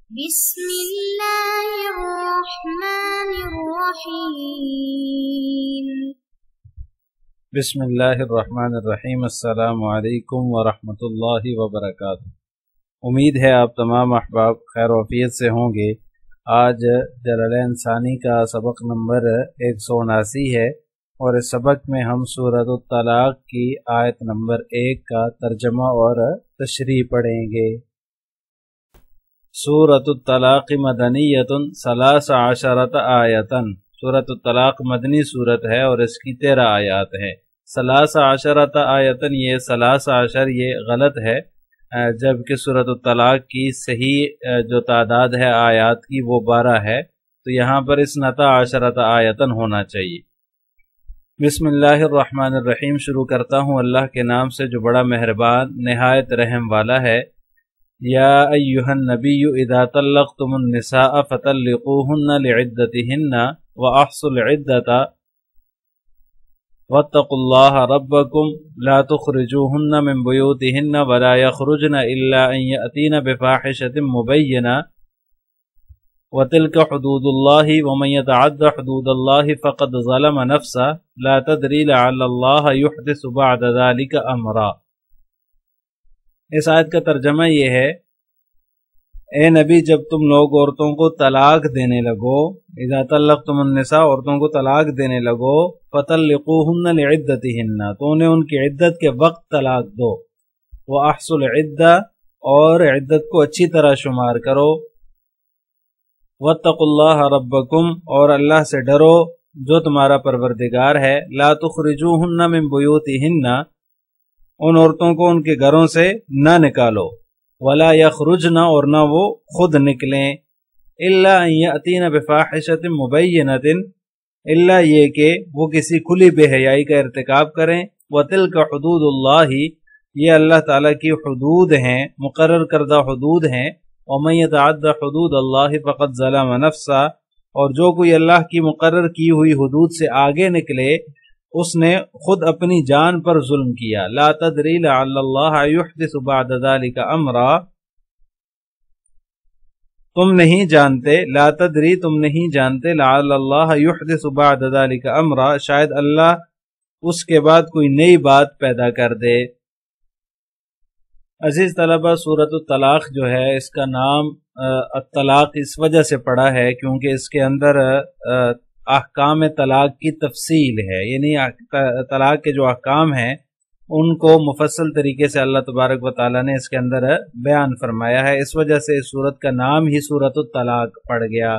بسم اللہ الرحمن الرحیم۔ بسم اللہ الرحمن الرحیم۔ السلام علیکم ورحمۃ اللہ وبرکاتہ۔ امید ہے آپ تمام احباب خیر و عافیت سے ہوں گے۔ آج جلالین ثانی کا سبق نمبر 179 ہے اور اس سبق میں ہم سورۃ الطلاق کی آیت نمبر 1 کا ترجمہ اور تشریح پڑھیں گے۔ سورۃ الطلاق مدنیۃ 13 آیتن۔ سورۃ الطلاق مدنی صورت ہے اور اس کی 13 آیات ہیں۔ 13 آیتن، یہ 13 یہ غلط ہے، جبکہ سورۃ الطلاق کی صحیح جو تعداد ہے آیات کی وہ 12 ہے، تو یہاں پر 12 آیتن ہونا چاہیے۔ بسم اللہ الرحمن الرحیم شروع کرتا ہوں اللہ کے نام سے جو بڑا مہربان نہایت رحم والا ہے۔ یا ایہا النبی اذا طلقتم النساء فطلقوہن لعدتہن واحصوا العدة واتقوا اللہ ربکم لا تخرجوہن من بیوتہن ولا یخرجن الا ان یأتین بفاحشۃ مبینہ وتلک حدود اللہ ومن یتعد حدود اللہ فقد ظلم نفسہ لا تدری لعل اللہ یحدث بعد ذلک امرا۔ اس آیت کا ترجمہ یہ ہے، اے نبی جب تم لوگ عورتوں کو طلاق دینے لگو، اذا طلقتم النساء عورتوں کو طلاق دینے لگو، فطلقوہن لعدتہن تو انہیں ان کی عدت کے وقت طلاق دو، واحصوا العدہ اور عدت کو اچھی طرح شمار کرو، واتقوا اللہ ربکم اور اللہ سے ڈرو جو تمہارا پروردگار ہے، لا تخرجوہن من بیوتہن ان عورتوں کو ان کے گھروں سے نہ نکالو، ولا یخرجن اور نہ وہ خود نکلیں، الا ان یأتین بفاحشۃ مبینۃ الا یہ کہ وہ کسی کھلی بے حیائی کا ارتکاب کریں، وتلک حدود اللہ یہ اللہ تعالیٰ کی حدود ہیں، مقرر کردہ حدود ہیں، ومن یتعد حدود اللہ فقد ظلم نفسہ اور جو کوئی اللہ کی مقرر کی ہوئی حدود سے آگے نکلے اس نے خود اپنی جان پر ظلم کیا۔ لا تدری لعل اللہ یحدث بعد ذلک امرا تم نہیں جانتے، لا تدری تم نہیں جانتے، لعل اللہ یحدث بعد ذلک امرا شاید اللہ اس کے بعد کوئی نئی بات پیدا کر دے۔ عزیز طلبہ، سورۃ الطلاق جو ہے اس کا نام الطلاق اس وجہ سے پڑا ہے کیونکہ اس کے اندر احکام طلاق کی تفصیل ہے، یعنی طلاق کے جو احکام ہیں ان کو مفصل طریقے سے اللہ تبارک و تعالیٰ نے اس کے اندر بیان فرمایا ہے، اس وجہ سے اس سورت کا نام ہی سورۃ الطلاق پڑ گیا۔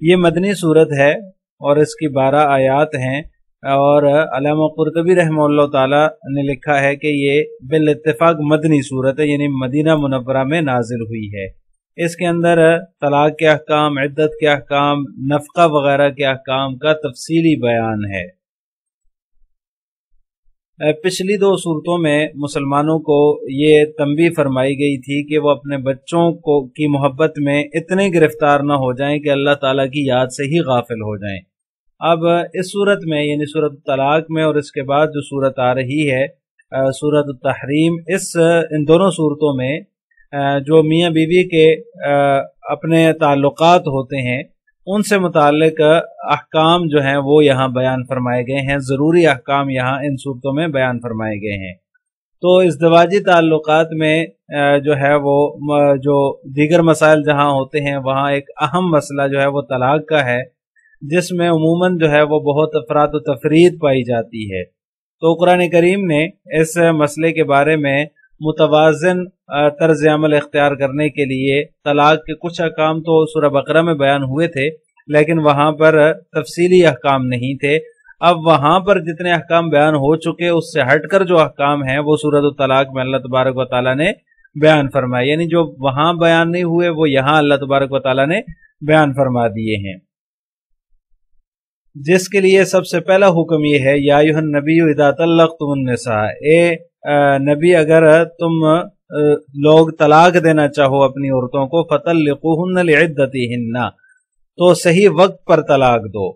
یہ مدنی سورت ہے اور اس کی 12 آیات ہیں، اور علامہ قرطبی رحمہ اللہ تعالیٰ نے لکھا ہے کہ یہ بالاتفاق مدنی سورت ہے، یعنی مدینہ منورہ میں نازل ہوئی ہے۔ اس کے اندر طلاق کے احکام، عدت کے احکام، نفقہ وغیرہ کے احکام کا تفصیلی بیان ہے۔ پچھلی 2 صورتوں میں مسلمانوں کو یہ تنبیہ فرمائی گئی تھی کہ وہ اپنے بچوں کی محبت میں اتنے گرفتار نہ ہو جائیں کہ اللہ تعالیٰ کی یاد سے ہی غافل ہو جائیں۔ اب اس صورت میں یعنی سورۃ الطلاق میں اور اس کے بعد جو صورت آ رہی ہے سورۃ التحریم، ان دونوں صورتوں میں جو میاں بیوی کے اپنے تعلقات ہوتے ہیں ان سے متعلق احکام جو ہیں وہ یہاں بیان فرمائے گئے ہیں، ضروری احکام یہاں ان صورتوں میں بیان فرمائے گئے ہیں۔ تو ازدواجی تعلقات میں جو ہے وہ جو دیگر مسائل جہاں ہوتے ہیں وہاں ایک اہم مسئلہ جو ہے وہ طلاق کا ہے، جس میں عموماً جو ہے وہ بہت افراط و تفرید پائی جاتی ہے۔ تو قرآن کریم نے اس مسئلے کے بارے میں متوازن طرز عمل اختیار کرنے کے لیے طلاق کے کچھ احکام تو سورہ بقرہ میں بیان ہوئے تھے لیکن وہاں پر تفصیلی احکام نہیں تھے۔ اب وہاں پر جتنے احکام بیان ہو چکے اس سے ہٹ کر جو احکام ہیں وہ سورۃ الطلاق میں اللہ تبارک و تعالیٰ نے بیان فرمائے، یعنی جو وہاں بیان نہیں ہوئے وہ یہاں اللہ تبارک و تعالیٰ نے بیان فرما دیے ہیں، جس کے لیے سب سے پہلا حکم یہ ہے، یا ایھا النبی اذا طلقتم النساء، اے نبی اگر تم لوگ طلاق دینا چاہو اپنی عورتوں کو، فطلقوہن لعدتہن تو صحیح وقت پر طلاق دو۔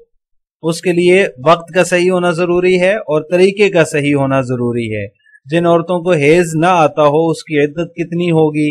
اس کے لیے وقت کا صحیح ہونا ضروری ہے اور طریقے کا صحیح ہونا ضروری ہے۔ جن عورتوں کو حیض نہ آتا ہو اس کی عدت کتنی ہوگی،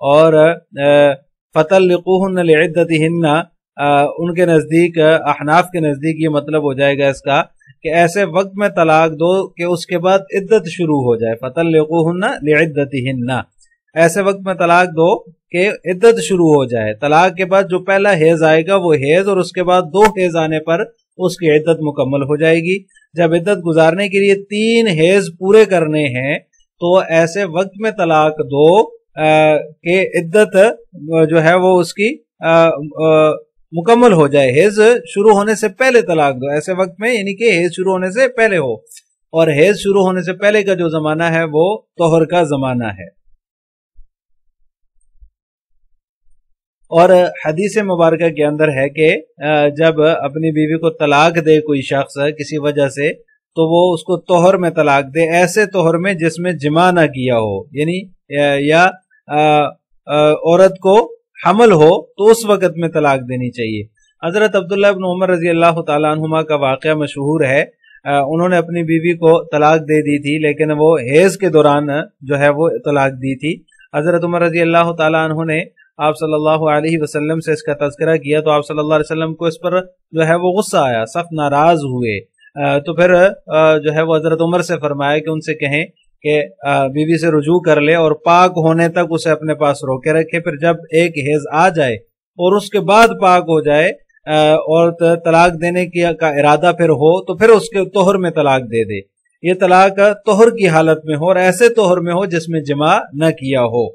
اور فَطَلِّقُوهُنَّ لِعِدَّتِهِنَّ ان کے نزدیک، احناف کے نزدیک یہ مطلب ہو جائے گا اس کا کہ ایسے وقت میں طلاق دو کہ اس کے بعد عدت شروع ہو جائے. فَطَلِّقُوهُنَّ لِعِدَّتِهِنَّ ایسے وقت میں طلاق دو کہ عدت شروع ہو جائے. طلاق کے بعد جو پہلا حیض آئے گا وہ حیض، اور اس کے بعد 2 حیض آنے پر اس کی عدت مکمل ہو جائے گی. جب عدت گزارنے کے لیے 3 حیض پورے کرنے ہیں تو ایسے وقت میں طلاق دو کہ عدت جو ہے وہ اس کی مکمل ہو جائے. حیض شروع ہونے سے پہلے طلاق دو ایسے وقت میں، یعنی کہ حیض شروع ہونے سے پہلے ہو، اور حیض شروع ہونے سے پہلے کا جو زمانہ ہے وہ طہر کا زمانہ ہے. اور حدیث مبارکہ کے اندر ہے کہ جب اپنی بیوی کو طلاق دے کوئی شخص کسی وجہ سے تو وہ اس کو طہر میں طلاق دے، ایسے طہر میں جس میں جماع نہ کیا ہو، یعنی یا عورت کو حمل ہو تو اس وقت میں طلاق دینی چاہیے. حضرت عبداللہ ابن عمر رضی اللہ تعالیٰ عنہما کا واقعہ مشہور ہے. انہوں نے اپنی بیوی کو طلاق دے دی تھی، لیکن وہ حیض کے دوران جو ہے وہ طلاق دی تھی. حضرت عمر رضی اللہ تعالیٰ عنہ نے آپ صلی اللہ علیہ وسلم سے اس کا تذکرہ کیا تو آپ صلی اللہ علیہ وسلم کو اس پر جو ہے وہ غصہ آیا، سخت ناراض ہوئے. تو پھر جو ہے وہ حضرت عمر سے فرمایا کہ ان سے کہیں کہ بیوی سے رجوع کر لے اور پاک ہونے تک اسے اپنے پاس روکے رکھے. پھر جب ایک حیض آ جائے اور اس کے بعد پاک ہو جائے اور طلاق دینے کا ارادہ پھر ہو تو پھر اس کے طہر میں طلاق دے دے. یہ طلاق طہر کی حالت میں ہو اور ایسے طہر میں ہو جس میں جماع نہ کیا ہو.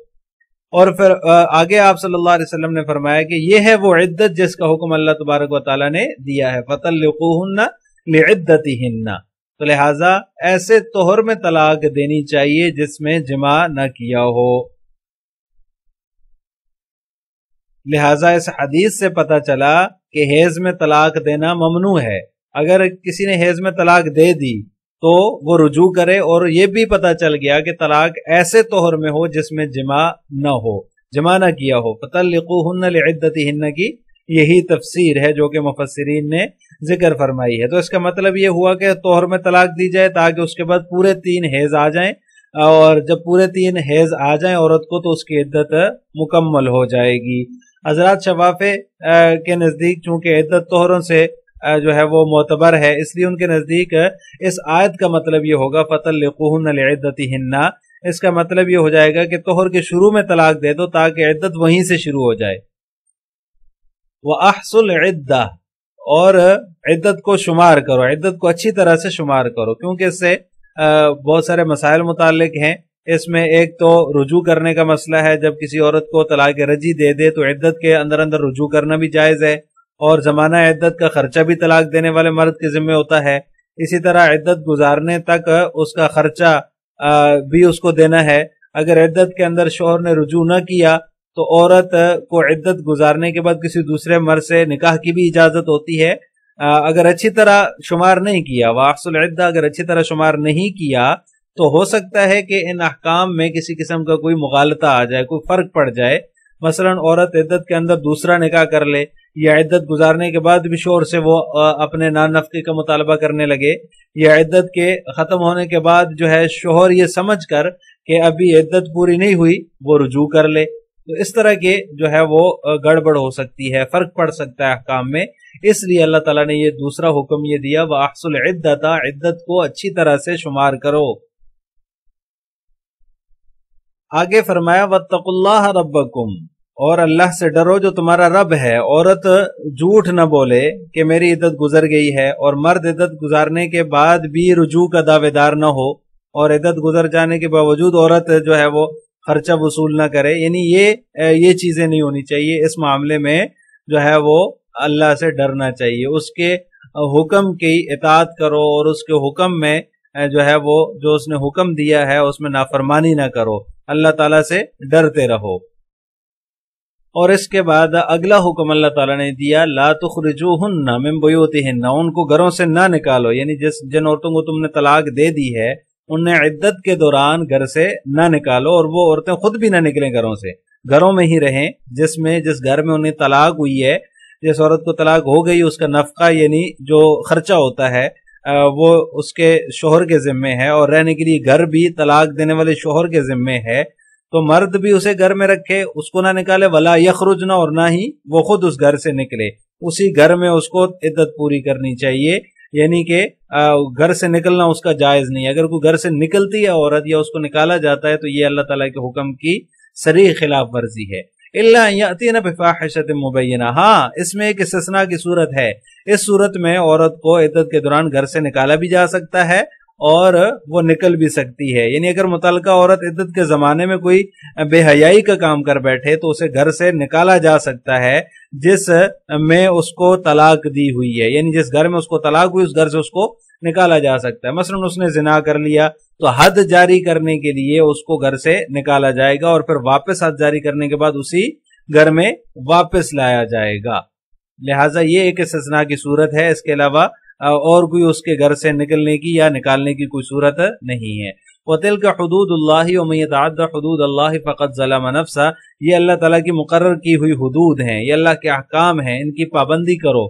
اور پھر آگے آپ صلی اللہ علیہ وسلم نے فرمایا کہ یہ ہے وہ عدت جس کا حکم اللہ تبارک و تعالیٰ نے دیا ہے، فَطَلِّقُوهُنَّ لِعِدَّتِهِنَّ. تو لہٰذا ایسے طہر میں طلاق دینی چاہیے جس میں جماع نہ کیا ہو. لہٰذا اس حدیث سے پتہ چلا کہ حیض میں طلاق دینا ممنوع ہے. اگر کسی نے حیض میں طلاق دے دی تو وہ رجوع کرے، اور یہ بھی پتہ چل گیا کہ طلاق ایسے طہر میں ہو جس میں جماع نہ ہو، جماع نہ کیا ہو. فَطَلِّقُوهُنَّ لِعِدَّتِهِنَّ کی یہی تفسیر ہے جو کہ مفسرین نے ذکر فرمائی ہے. تو اس کا مطلب یہ ہوا کہ طہر میں طلاق دی جائے تاکہ اس کے بعد پورے 3 حیض آ جائیں، اور جب پورے 3 حیض آ جائیں عورت کو تو اس کی عدت مکمل ہو جائے گی. حضرات شفافے کے نزدیک چونکہ عدت طہروں سے جو ہے وہ معتبر ہے، اس لیے ان کے نزدیک اس آیت کا مطلب یہ ہوگا فَطَلِّقُوهُنَّ لِعِدَّتِهِنَّ. اس کا مطلب یہ ہو جائے گا کہ طہر کے شروع میں طلاق دے دو تاکہ عدت وہیں سے شروع ہو جائے. وَأَحْصُ الْعِدَّةَ اور عدت کو شمار کرو، عدت کو اچھی طرح سے شمار کرو، کیونکہ اس سے بہت سارے مسائل متعلق ہیں. اس میں ایک تو رجوع کرنے کا مسئلہ ہے، جب کسی عورت کو طلاق رجعی دے دے تو عدت کے اندر رجوع کرنا بھی جائز ہے، اور زمانہ عدت کا خرچہ بھی طلاق دینے والے مرد کے ذمہ ہوتا ہے. اسی طرح عدت گزارنے تک اس کا خرچہ بھی اس کو دینا ہے. اگر عدت کے اندر شوہر نے رجوع نہ کیا تو عورت کو عدت گزارنے کے بعد کسی دوسرے مرد سے نکاح کی بھی اجازت ہوتی ہے. اگر اچھی طرح شمار نہیں کیا، وَأَحْصُ الْعِدَّةَ اگر اچھی طرح شمار نہیں کیا تو ہو سکتا ہے کہ ان احکام میں کسی قسم کا کوئی مغالطہ آ جائے، کوئی فرق پڑ جائے. مثلا عورت عدت کے اندر دوسرا نکاح کر لے، یا عدت گزارنے کے بعد بھی شوہر سے وہ اپنے نان نفقے کا مطالبہ کرنے لگے، یا عدت کے ختم ہونے کے بعد جو ہے شوہر یہ سمجھ کر کہ ابھی عدت پوری نہیں ہوئی وہ رجوع کر لے. تو اس طرح کے جو ہے وہ گڑبڑ ہو سکتی ہے، فرق پڑ سکتا ہے احکام میں. اس لیے اللہ تعالیٰ نے یہ دوسرا حکم یہ دیا وَأَحْصُ الْعِدَّةَ عدت کو اچھی طرح سے شمار کرو. آگے فرمایا وَاتَّقُوا اللَّهَ رَبَّكُمْ اور اللہ سے ڈرو جو تمہارا رب ہے. عورت جھوٹ نہ بولے کہ میری عدت گزر گئی ہے، اور مرد عدت گزارنے کے بعد بھی رجوع کا دعوے دار نہ ہو، اور عدت گزر جانے کے باوجود عورت جو ہے وہ خرچہ وصول نہ کرے. یعنی یہ چیزیں نہیں ہونی چاہیے. اس معاملے میں جو ہے وہ اللہ سے ڈرنا چاہیے، اس کے حکم کی اطاعت کرو، اور اس کے حکم میں جو ہے وہ جو اس نے حکم دیا ہے اس میں نافرمانی نہ کرو، اللہ تعالیٰ سے ڈرتے رہو. اور اس کے بعد اگلا حکم اللہ تعالیٰ نے دیا لا تخرجوہن من بیوتہن، ان کو گھروں سے نہ نکالو. یعنی جن عورتوں کو تم نے طلاق دے دی ہے انہیں عدت کے دوران گھر سے نہ نکالو، اور وہ عورتیں خود بھی نہ نکلیں گھروں سے، گھروں میں ہی رہیں جس گھر میں انہیں طلاق ہوئی ہے. جس عورت کو طلاق ہو گئی اس کا نفقہ یعنی جو خرچہ ہوتا ہے وہ اس کے شوہر کے ذمے ہے، اور رہنے کے لیے گھر بھی طلاق دینے والے شوہر کے ذمے ہے. تو مرد بھی اسے گھر میں رکھے، اس کو نہ نکالے، ولا یخرجنا، اور نہ ہی وہ خود اس گھر سے نکلے، اسی گھر میں اس کو عدت پوری کرنی چاہیے، یعنی کہ گھر سے نکلنا اس کا جائز نہیں۔ اگر کوئی گھر سے نکلتی ہے عورت یا اس کو نکالا جاتا ہے تو یہ اللہ تعالیٰ کے حکم کی صریح خلاف ورزی ہے۔ الا ان یاتین بفاحشۃ مبینہ، ہاں اس میں ایک استثناء کی صورت ہے، اس صورت میں عورت کو عدت کے دوران گھر سے نکالا بھی جا سکتا ہے اور وہ نکل بھی سکتی ہے، یعنی اگر متعلقہ عورت عدت کے زمانے میں کوئی بے حیائی کا کام کر بیٹھے تو اسے گھر سے نکالا جا سکتا ہے جس میں اس کو طلاق دی ہوئی ہے، یعنی جس گھر میں اس کو طلاق ہوئی اس گھر سے اس کو نکالا جا سکتا ہے۔ مثلا اس نے زنا کر لیا تو حد جاری کرنے کے لیے اس کو گھر سے نکالا جائے گا اور پھر واپس حد جاری کرنے کے بعد اسی گھر میں واپس لایا جائے گا، لہٰذا یہ ایک استثناء کی صورت ہے، اس کے علاوہ اور کوئی اس کے گھر سے نکلنے کی یا نکالنے کی کوئی صورت نہیں ہے۔ وَتِلْكَ حُدُودُ اللَّهِ وَمَن يَتَعَدَّ حُدُودَ اللَّهِ فَقَدْ ظَلَمَ نَفْسَهُ، یہ اللہ تعالیٰ کی مقرر کی ہوئی حدود ہیں، یہ اللہ کے احکام ہیں، ان کی پابندی کرو۔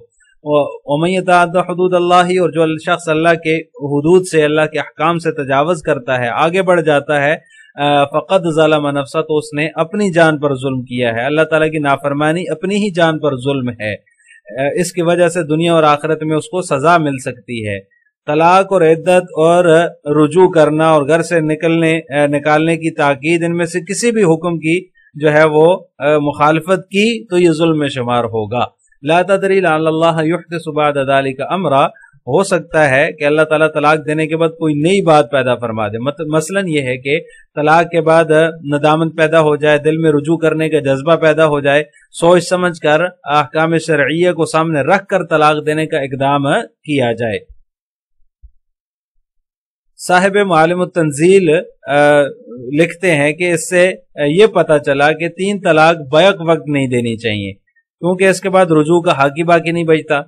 وَمَن يَتَعَدَّ حُدُودَ اللَّهِ، اور جو شخص اللہ کے حدود سے، اللہ کے احکام سے تجاوز کرتا ہے، آگے بڑھ جاتا ہے، فقد ظلم نفسہ، تو اس نے اپنی جان پر ظلم کیا ہے، اللہ تعالیٰ کی نافرمانی اپنی ہی جان پر ظلم ہے، اس کی وجہ سے دنیا اور آخرت میں اس کو سزا مل سکتی ہے۔ طلاق اور عدت اور رجوع کرنا اور گھر سے نکالنے کی تاکید، ان میں سے کسی بھی حکم کی جو ہے وہ مخالفت کی تو یہ ظلم میں شمار ہوگا۔ لا تدری لعل اللہ یحدث بعد ذلک امرا، ہو سکتا ہے کہ اللہ تعالیٰ طلاق دینے کے بعد کوئی نئی بات پیدا فرما دے، مثلا یہ ہے کہ طلاق کے بعد ندامت پیدا ہو جائے، دل میں رجوع کرنے کا جذبہ پیدا ہو جائے، سوچ سمجھ کر احکام شرعیہ کو سامنے رکھ کر طلاق دینے کا اقدام کیا جائے۔ صاحب معالم التنزیل لکھتے ہیں کہ اس سے یہ پتہ چلا کہ 3 طلاق بیک وقت نہیں دینی چاہیے، کیونکہ اس کے بعد رجوع کا حق ہی باقی نہیں بچتا۔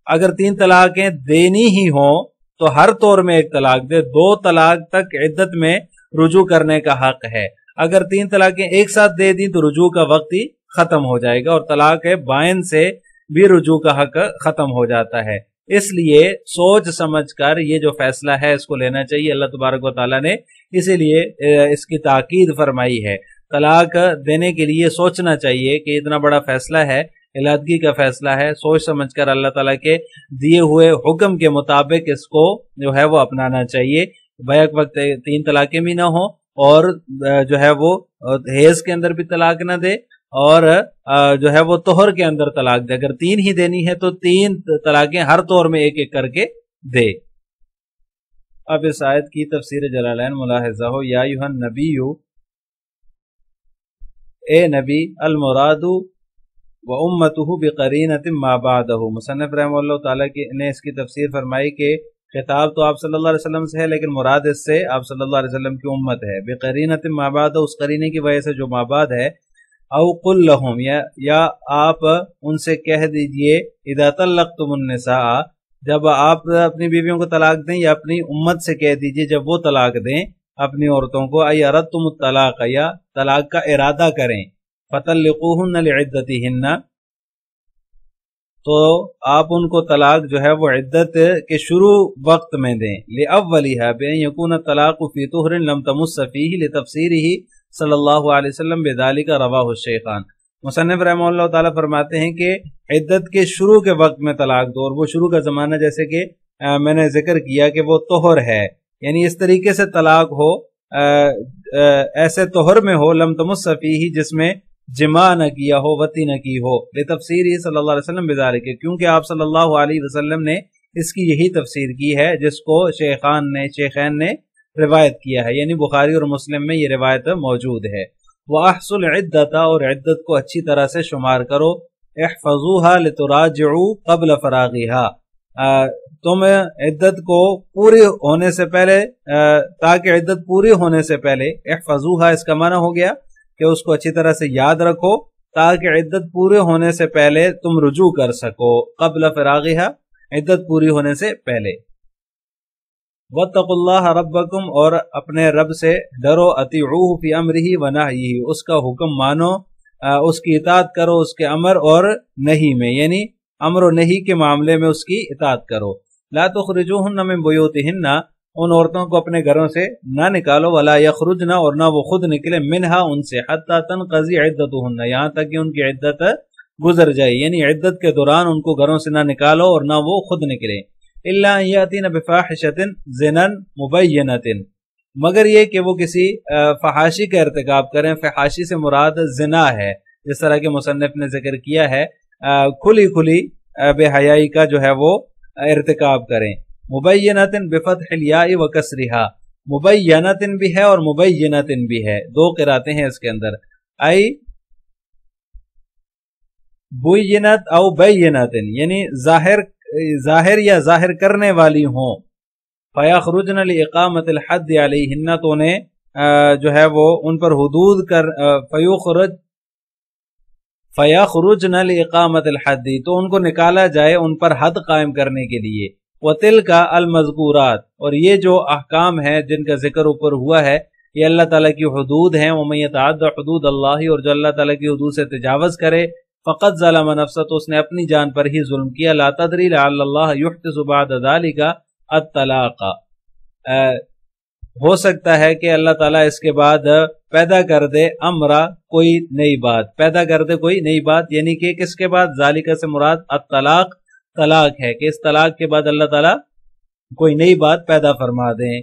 اگر 3 طلاقیں دینی ہی ہوں تو ہر طور میں 1 طلاق دے، 2 طلاق تک عدت میں رجوع کرنے کا حق ہے۔ اگر 3 طلاقیں ایک ساتھ دے دیں تو رجوع کا وقت ہی ختم ہو جائے گا، اور طلاق بائن سے بھی رجوع کا حق ختم ہو جاتا ہے۔ اس لیے سوچ سمجھ کر یہ جو فیصلہ ہے اس کو لینا چاہیے، اللہ تبارک و تعالیٰ نے اسی لیے اس کی تاکید فرمائی ہے۔ طلاق دینے کے لیے سوچنا چاہیے کہ اتنا بڑا فیصلہ ہے، علادگی کا فیصلہ ہے، سوچ سمجھ کر اللہ تعالیٰ کے دیے ہوئے حکم کے مطابق اس کو جو ہے وہ اپنانا چاہیے، بیک وقت 3 طلاقیں بھی نہ ہوں، اور جو ہے وہ حیض کے اندر بھی طلاق نہ دے، اور جو ہے وہ طہر کے اندر طلاق دے۔ اگر 3 ہی دینی ہے تو 3 طلاقیں ہر طور میں 1 کر کے دے۔ اب اس آیت کی تفسیر جلالین ملاحظہ ہو، یا ایھا النبی، اے نبی، المراد و امتہ بقرینۃ ما بعدہ، مصنف رحمہ اللہ تعالیٰ نے اس کی تفسیر فرمائی کہ خطاب تو آپ صلی اللہ علیہ وسلم سے ہے، لیکن مراد اس سے آپ صلی اللہ علیہ وسلم کی امت ہے۔ بقرینۃ ما بعدہ، اس قرینے کی وجہ سے جو ما بعد ہے، او قل لہم، یا آپ ان سے کہہ دیجئے، اذا طلقتم النساء، جب آپ اپنی بیویوں کو طلاق دیں، یا اپنی امت سے کہہ دیجئے جب وہ طلاق دیں اپنی عورتوں کو، ای اردتم الطلاق، یا طلاق کا ارادہ کریں، فطلقوہن لعدتہن، تو آپ ان کو طلاق جو ہے وہ عدت کے شروع وقت میں دیں، لأولها بأن يكون الطلاق في طهر لم تمس فيه، لتفسیرہ صلی اللہ علیہ وسلم بذالک رواہ الشیخان۔ مصنف رحمہ اللہ تعالیٰ فرماتے ہیں کہ عدت کے شروع کے وقت میں طلاق دو، اور وہ شروع کا زمانہ جیسے کہ میں نے ذکر کیا کہ وہ طہر ہے، یعنی اس طریقے سے طلاق ہو، ایسے طہر میں ہو، لم تمس فیہ، جس میں جماع نہ کیا ہو، وطی نہ کی ہو، لتفسیرہ صلی اللہ علیہ وسلم بذالک، کیونکہ آپ صلی اللہ علیہ وسلم نے اس کی یہی تفسیر کی ہے جس کو شیخین نے روایت کیا ہے، یعنی بخاری اور مسلم میں یہ روایت موجود ہے۔ وَأَحْصُ الْعِدَّةَ، اور عدت کو اچھی طرح سے شمار کرو، احفظوها لتراجعوا قبل فراغها، تم عدت کو پوری ہونے سے پہلے، تاکہ عدت پوری ہونے سے پہلے، احفظوها اس کا معنی ہو گیا کہ اس کو اچھی طرح سے یاد رکھو تاکہ عدت پورے ہونے سے پہلے تم رجوع کر سکو، قبل فراغها، عدت پوری ہونے سے پہلے۔ واتقوا اللہ ربکم، اور اپنے رب سے ڈرو، اطیعوہ فی امرہ و نہیہ، اس کا حکم مانو، اس کی اطاعت کرو اس کے امر اور نہی میں، یعنی امر و نہی کے معاملے میں اس کی اطاعت کرو۔ لا تخرجوہن من بیوتہن، ان عورتوں کو اپنے گھروں سے نہ نکالو، ولا یخرجن، اور نہ وہ خود نکلے، منہا، ان سے، حتی تنقضی عدتہن، یہاں تک کہ ان کی عدت گزر جائے، یعنی عدت کے دوران ان کو گھروں سے نہ نکالو اور نہ وہ خود نکلے، الا ان یاتین بفاحشۃ زنا مبینۃ، مگر یہ کہ وہ کسی فحاشی کا ارتکاب کریں۔ فحاشی سے مراد زنا ہے، جس طرح کہ مصنف نے ذکر کیا ہے، کھلی کھلی بے حیائی کا جو ہے وہ ارتکاب کریں۔ مبینۃ بفتح الیاء وکسرھا، مبینۃ بھی ہے اور مبینۃ بھی ہے، دو قراتیں ہیں اس کے اندر، ای بینت او بینت، یعنی ظاہر یا ظاہر کرنے والی ہوں۔ فیخرجن لاقامۃ الحد علیہن، تو نے جو ہے وہ ان پر حدود کر، فیخرجن لاقامۃ الحد، تو ان کو نکالا جائے ان پر حد قائم کرنے کے لیے۔ وتلک المذکورات، اور یہ جو احکام ہیں جن کا ذکر اوپر ہوا ہے، یہ اللہ تعالیٰ کی حدود ہیں۔ ومن یتعد حدود اللہ، اور جو اللہ تعالیٰ کی حدود سے تجاوز کرے، فقط ظلم نفسہ، تو اس نے اپنی جان پر ہی ظلم کیا۔ لا تدری لعل اللہ یحدث بعد ذلک الطلاق، ہو سکتا ہے کہ اللہ تعالیٰ اس کے بعد پیدا کر دے امرا، کوئی نئی بات پیدا کر دے، کوئی نئی بات، یعنی کہ کس کے بعد؟ ذالک سے مراد الطلاق، طلاق ہے، کہ اس طلاق کے بعد اللہ تعالیٰ کوئی نئی بات پیدا فرما دیں۔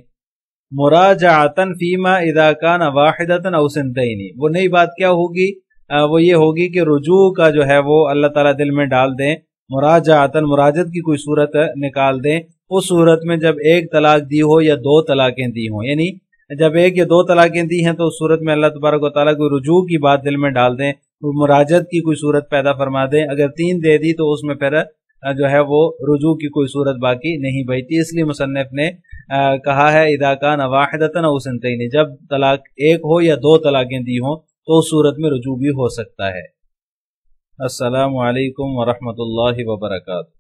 مراجعتن فیما اذا کان واحدۃ او سنتین، وہ نئی بات کیا ہوگی؟ وہ یہ ہوگی کہ رجوع کا جو ہے وہ اللہ تعالیٰ دل میں ڈال دیں۔ مراجعتن، مراجعت کی کوئی صورت نکال دیں، اس صورت میں جب ایک طلاق دی ہو یا دو طلاقیں دی ہوں، یعنی جب ایک یا دو طلاقیں دی ہیں تو اس صورت میں اللہ تبارک و تعالیٰ کو رجوع کی بات دل میں ڈال دیں، مراجعت کی کوئی صورت پیدا فرما دیں۔ اگر تین دے دی تو اس میں پھر جو ہے وہ رجوع کی کوئی صورت باقی نہیں بچتی، اس لیے مصنف نے کہا ہے اذا کان واحدۃ او سنتین، جب طلاق ایک ہو یا دو طلاقیں دی ہوں تو اس صورت میں رجوع بھی ہو سکتا ہے۔ السلام علیکم ورحمۃ اللہ وبرکاتہ۔